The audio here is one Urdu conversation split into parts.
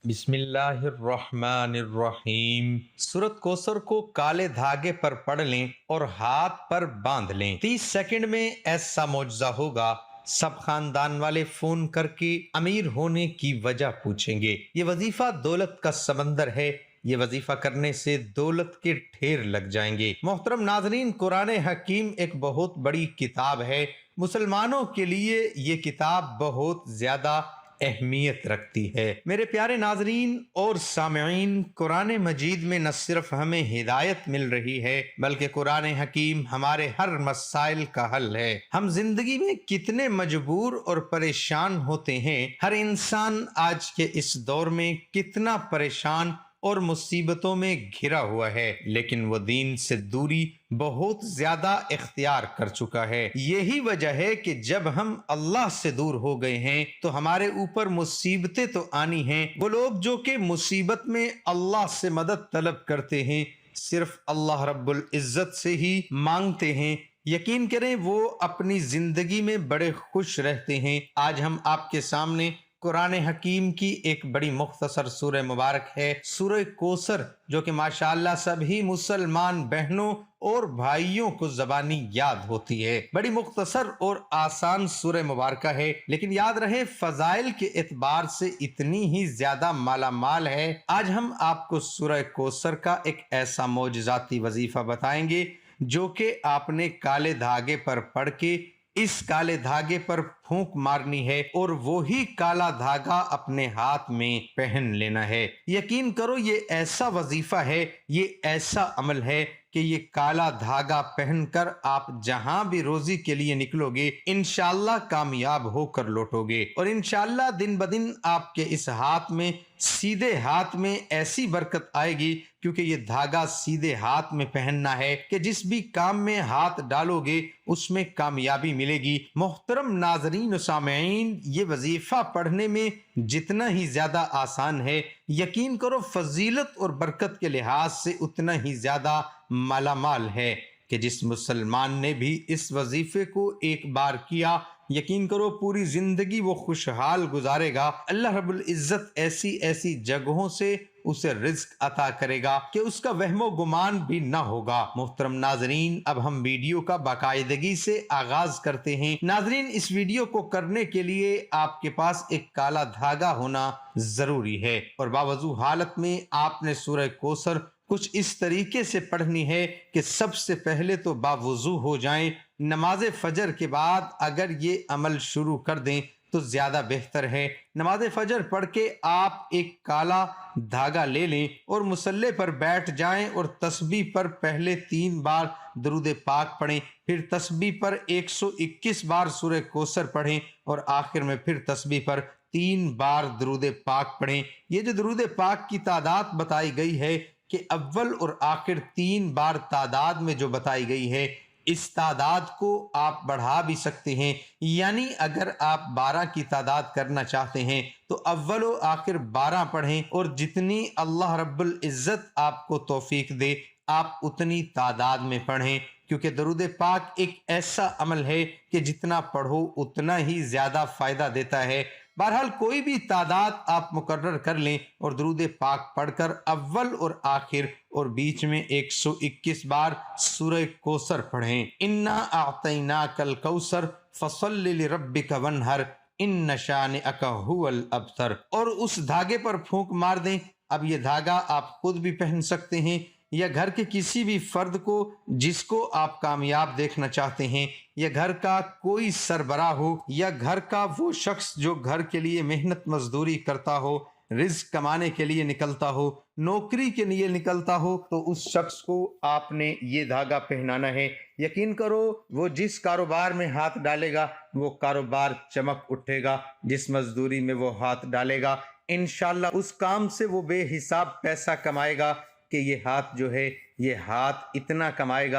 بسم اللہ الرحمن الرحیم۔ سورت کوثر کو کالے دھاگے پر پڑھ لیں اور ہاتھ پر باندھ لیں۔ 30 سیکنڈ میں ایسا معجزہ ہوگا، سب خاندان والے فون کر کے امیر ہونے کی وجہ پوچھیں گے۔ یہ وظیفہ دولت کا سمندر ہے، یہ وظیفہ کرنے سے دولت کے ڈھیر لگ جائیں گے۔ محترم ناظرین، قرآن حکیم ایک بہت بڑی کتاب ہے۔ مسلمانوں کے لیے یہ کتاب بہت زیادہ اہمیت رکھتی ہے۔ میرے پیارے ناظرین اور سامعین، قرآن مجید میں نہ صرف ہمیں ہدایت مل رہی ہے بلکہ قرآن حکیم ہمارے ہر مسائل کا حل ہے۔ ہم زندگی میں کتنے مجبور اور پریشان ہوتے ہیں، ہر انسان آج کے اس دور میں کتنا پریشان اور مصیبتوں میں گھرا ہوا ہے، لیکن وہ دین سے دوری بہت زیادہ اختیار کر چکا ہے۔ یہی وجہ ہے کہ جب ہم اللہ سے دور ہو گئے ہیں تو ہمارے اوپر مصیبتیں تو آنی ہیں۔ وہ لوگ جو کہ مصیبت میں اللہ سے مدد طلب کرتے ہیں، صرف اللہ رب العزت سے ہی مانگتے ہیں، یقین کریں وہ اپنی زندگی میں بڑے خوش رہتے ہیں۔ آج ہم آپ کے سامنے قرآن حکیم کی ایک بڑی مختصر سورہ مبارک ہے، سورہ کوثر، جو کہ ماشاءاللہ سبھی مسلمان بہنوں اور بھائیوں کو زبانی یاد ہوتی ہے۔ بڑی مختصر اور آسان سورہ مبارکہ ہے، لیکن یاد رہے فضائل کے اعتبار سے اتنی ہی زیادہ مالا مال ہے۔ آج ہم آپ کو سورہ کوثر کا ایک ایسا معجزاتی وظیفہ بتائیں گے جو کہ آپ نے کالے دھاگے پر پڑھ کے اس کالے دھاگے پر پھونک مارنی ہے اور وہی کالا دھاگا اپنے ہاتھ میں پہن لینا ہے۔ یقین کرو یہ ایسا وظیفہ ہے، یہ ایسا عمل ہے کہ یہ کالا دھاگا پہن کر آپ جہاں بھی روزی کے لیے نکلو گے انشاءاللہ کامیاب ہو کر لوٹو گے، اور انشاءاللہ دن بدن آپ کے اس ہاتھ میں، سیدھے ہاتھ میں ایسی برکت آئے گی، کیونکہ یہ دھاگا سیدھے ہاتھ میں پہننا ہے کہ جس بھی کام میں ہاتھ ڈالو گے اس میں کامیابی ملے گی۔ محترم ناظرین و سامعین، یہ وظیفہ پڑھنے میں جتنا ہی زیادہ آسان ہے، یقین کرو فضیلت اور برکت کے لحاظ سے اتنا ہی زیادہ مالا مال ہے کہ جس مسلمان نے بھی اس وظیفے کو ایک بار کیا، یقین کرو پوری زندگی وہ خوشحال گزارے گا۔ اللہ رب العزت ایسی ایسی جگہوں سے اسے رزق عطا کرے گا کہ اس کا وہم و گمان بھی نہ ہوگا۔ محترم ناظرین، اب ہم ویڈیو کا باقاعدگی سے آغاز کرتے ہیں۔ ناظرین، اس ویڈیو کو کرنے کے لیے آپ کے پاس ایک کالا دھاگا ہونا ضروری ہے، اور باوضو حالت میں آپ نے سورہ کوثر کچھ اس طریقے سے پڑھنی ہے کہ سب سے پہلے تو باوضو ہو جائیں۔ نماز فجر کے بعد اگر یہ عمل شروع کر دیں تو زیادہ بہتر ہے۔ نماز فجر پڑھ کے آپ ایک کالا دھاگا لے لیں اور مصلی پر بیٹھ جائیں اور تسبیح پر پہلے 3 بار درود پاک پڑھیں، پھر تسبیح پر 121 بار سورہ کوثر پڑھیں، اور آخر میں پھر تسبیح پر 3 بار درود پاک پڑھیں۔ یہ جو درود پاک کی تعداد بتائی گئی ہے کہ اول اور آخر 3 بار تعداد میں جو بتائی گئی ہے، اس تعداد کو آپ بڑھا بھی سکتے ہیں، یعنی اگر آپ 12 کی تعداد کرنا چاہتے ہیں تو اول و آخر 12 پڑھیں، اور جتنی اللہ رب العزت آپ کو توفیق دے آپ اتنی تعداد میں پڑھیں، کیونکہ درود پاک ایک ایسا عمل ہے کہ جتنا پڑھو اتنا ہی زیادہ فائدہ دیتا ہے۔ بہرحال کوئی بھی تعداد آپ مقرر کر لیں اور درود پاک پڑھ کر اول اور آخر اور بیچ میں 121 بار سورہ کوثر پڑھیں۔ انا اعطیناک الکوثر فصل لربک وانحر ان شانئک ھو الابتر، اور اس دھاگے پر پھونک مار دیں۔ اب یہ دھاگا آپ خود بھی پہن سکتے ہیں یا گھر کے کسی بھی فرد کو جس کو آپ کامیاب دیکھنا چاہتے ہیں، یا گھر کا کوئی سربراہ ہو، یا گھر کا وہ شخص جو گھر کے لیے محنت مزدوری کرتا ہو، رزق کمانے کے لیے نکلتا ہو، نوکری کے لیے نکلتا ہو، تو اس شخص کو آپ نے یہ دھاگا پہنانا ہے۔ یقین کرو وہ جس کاروبار میں ہاتھ ڈالے گا وہ کاروبار چمک اٹھے گا، جس مزدوری میں وہ ہاتھ ڈالے گا انشاءاللہ اس کام سے وہ بے حساب پیسہ کمائے گا کہ یہ ہاتھ جو ہے، یہ ہاتھ اتنا کمائے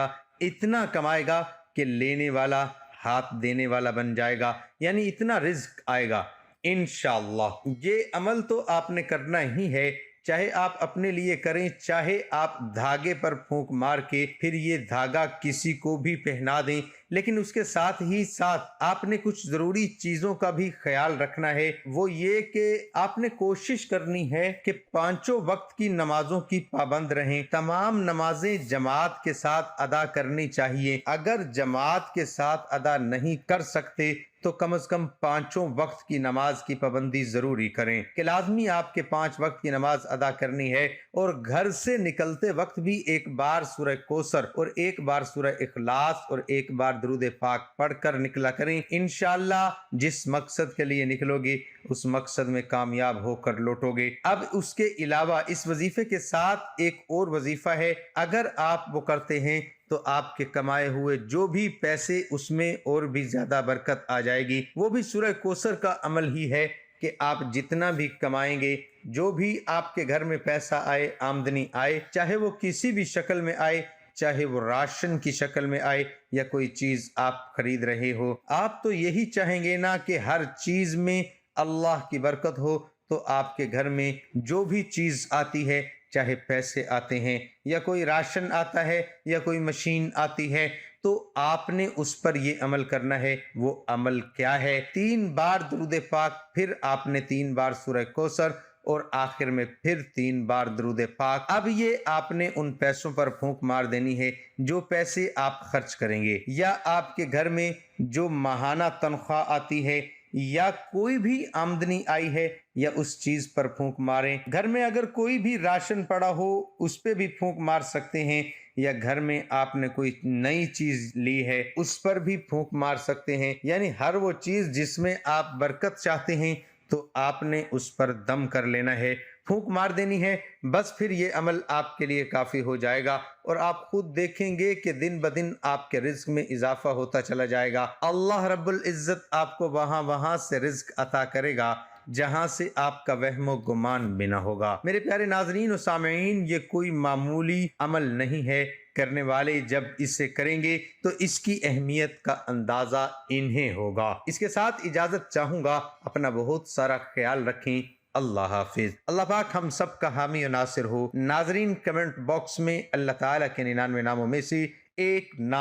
گا کہ لینے والا ہاتھ دینے والا بن جائے گا، یعنی اتنا رزق آئے گا انشاءاللہ۔ یہ عمل تو آپ نے کرنا ہی ہے، چاہے آپ اپنے لیے کریں، چاہے آپ دھاگے پر پھونک مار کے پھر یہ دھاگا کسی کو بھی پہنا دیں، لیکن اس کے ساتھ ہی ساتھ آپ نے کچھ ضروری چیزوں کا بھی خیال رکھنا ہے۔ وہ یہ کہ آپ نے کوشش کرنی ہے کہ پانچوں وقت کی نمازوں کی پابند رہیں، تمام نمازیں جماعت کے ساتھ ادا کرنی چاہیے۔ اگر جماعت کے ساتھ ادا نہیں کر سکتے تو کم از کم پانچوں وقت کی نماز کی پابندی ضروری کریں کہ لازمی آپ کے 5 وقت کی نماز ادا کرنی ہے، اور گھر سے نکلتے وقت بھی ایک بار سورہ کوثر اور ایک بار سورہ اخلاص اور ایک بار درود پاک پڑھ کر نکلا کریں۔ انشاءاللہ جس مقصد کے لیے نکلو گے اس مقصد میں کامیاب ہو کر لوٹو گے۔ اب اس کے علاوہ اس وظیفے کے ساتھ ایک اور وظیفہ ہے، اگر آپ وہ کرتے ہیں تو آپ کے کمائے ہوئے جو بھی پیسے اس میں اور بھی زیادہ برکت آ جائے گی۔ وہ بھی سورہ کوثر کا عمل ہی ہے کہ آپ جتنا بھی کمائیں گے، جو بھی آپ کے گھر میں پیسہ آئے، آمدنی آئے، چاہے وہ کسی بھی شکل میں آئے، چاہے وہ راشن کی شکل میں آئے یا کوئی چیز آپ خرید رہے ہو، آپ تو یہی چاہیں گے نا کہ ہر چیز میں اللہ کی برکت ہو۔ تو آپ کے گھر میں جو بھی چیز آتی ہے، چاہے پیسے آتے ہیں یا کوئی راشن آتا ہے یا کوئی مشین آتی ہے، تو آپ نے اس پر یہ عمل کرنا ہے۔ وہ عمل کیا ہے؟ 3 بار درود پاک، پھر آپ نے 3 بار سورہ کوثر، اور آخر میں پھر 3 بار درود پاک۔ اب یہ آپ نے ان پیسوں پر پھونک مار دینی ہے جو پیسے آپ خرچ کریں گے، یا آپ کے گھر میں جو ماہانہ تنخواہ آتی ہے یا کوئی بھی آمدنی آئی ہے، یا اس چیز پر پھونک ماریں۔ گھر میں اگر کوئی بھی راشن پڑا ہو اس پہ بھی پھونک مار سکتے ہیں، یا گھر میں آپ نے کوئی نئی چیز لی ہے اس پر بھی پھونک مار سکتے ہیں، یعنی ہر وہ چیز جس میں آپ برکت چاہتے ہیں تو آپ نے اس پر دم کر لینا ہے، پھونک مار دینی ہے۔ بس پھر یہ عمل آپ کے لیے کافی ہو جائے گا، اور آپ خود دیکھیں گے کہ دن بدن آپ کے رزق میں اضافہ ہوتا چلا جائے گا۔ اللہ رب العزت آپ کو وہاں سے رزق عطا کرے گا جہاں سے آپ کا وہم و گمان بھی نہ ہوگا۔ میرے پیارے ناظرین و سامعین، یہ کوئی معمولی عمل نہیں ہے۔ کرنے والے جب اسے کریں گے تو اس کی اہمیت کا اندازہ انہیں ہوگا۔ اس کے ساتھ اجازت چاہوں گا، اپنا بہت سارا خیال رکھیں۔ اللہ حافظ۔ اللہ پاک ہم سب کا حامی و ناصر ہو۔ ناظرین، کمنٹ باکس میں اللہ تعالیٰ کے 99 ناموں میں سے ایک نام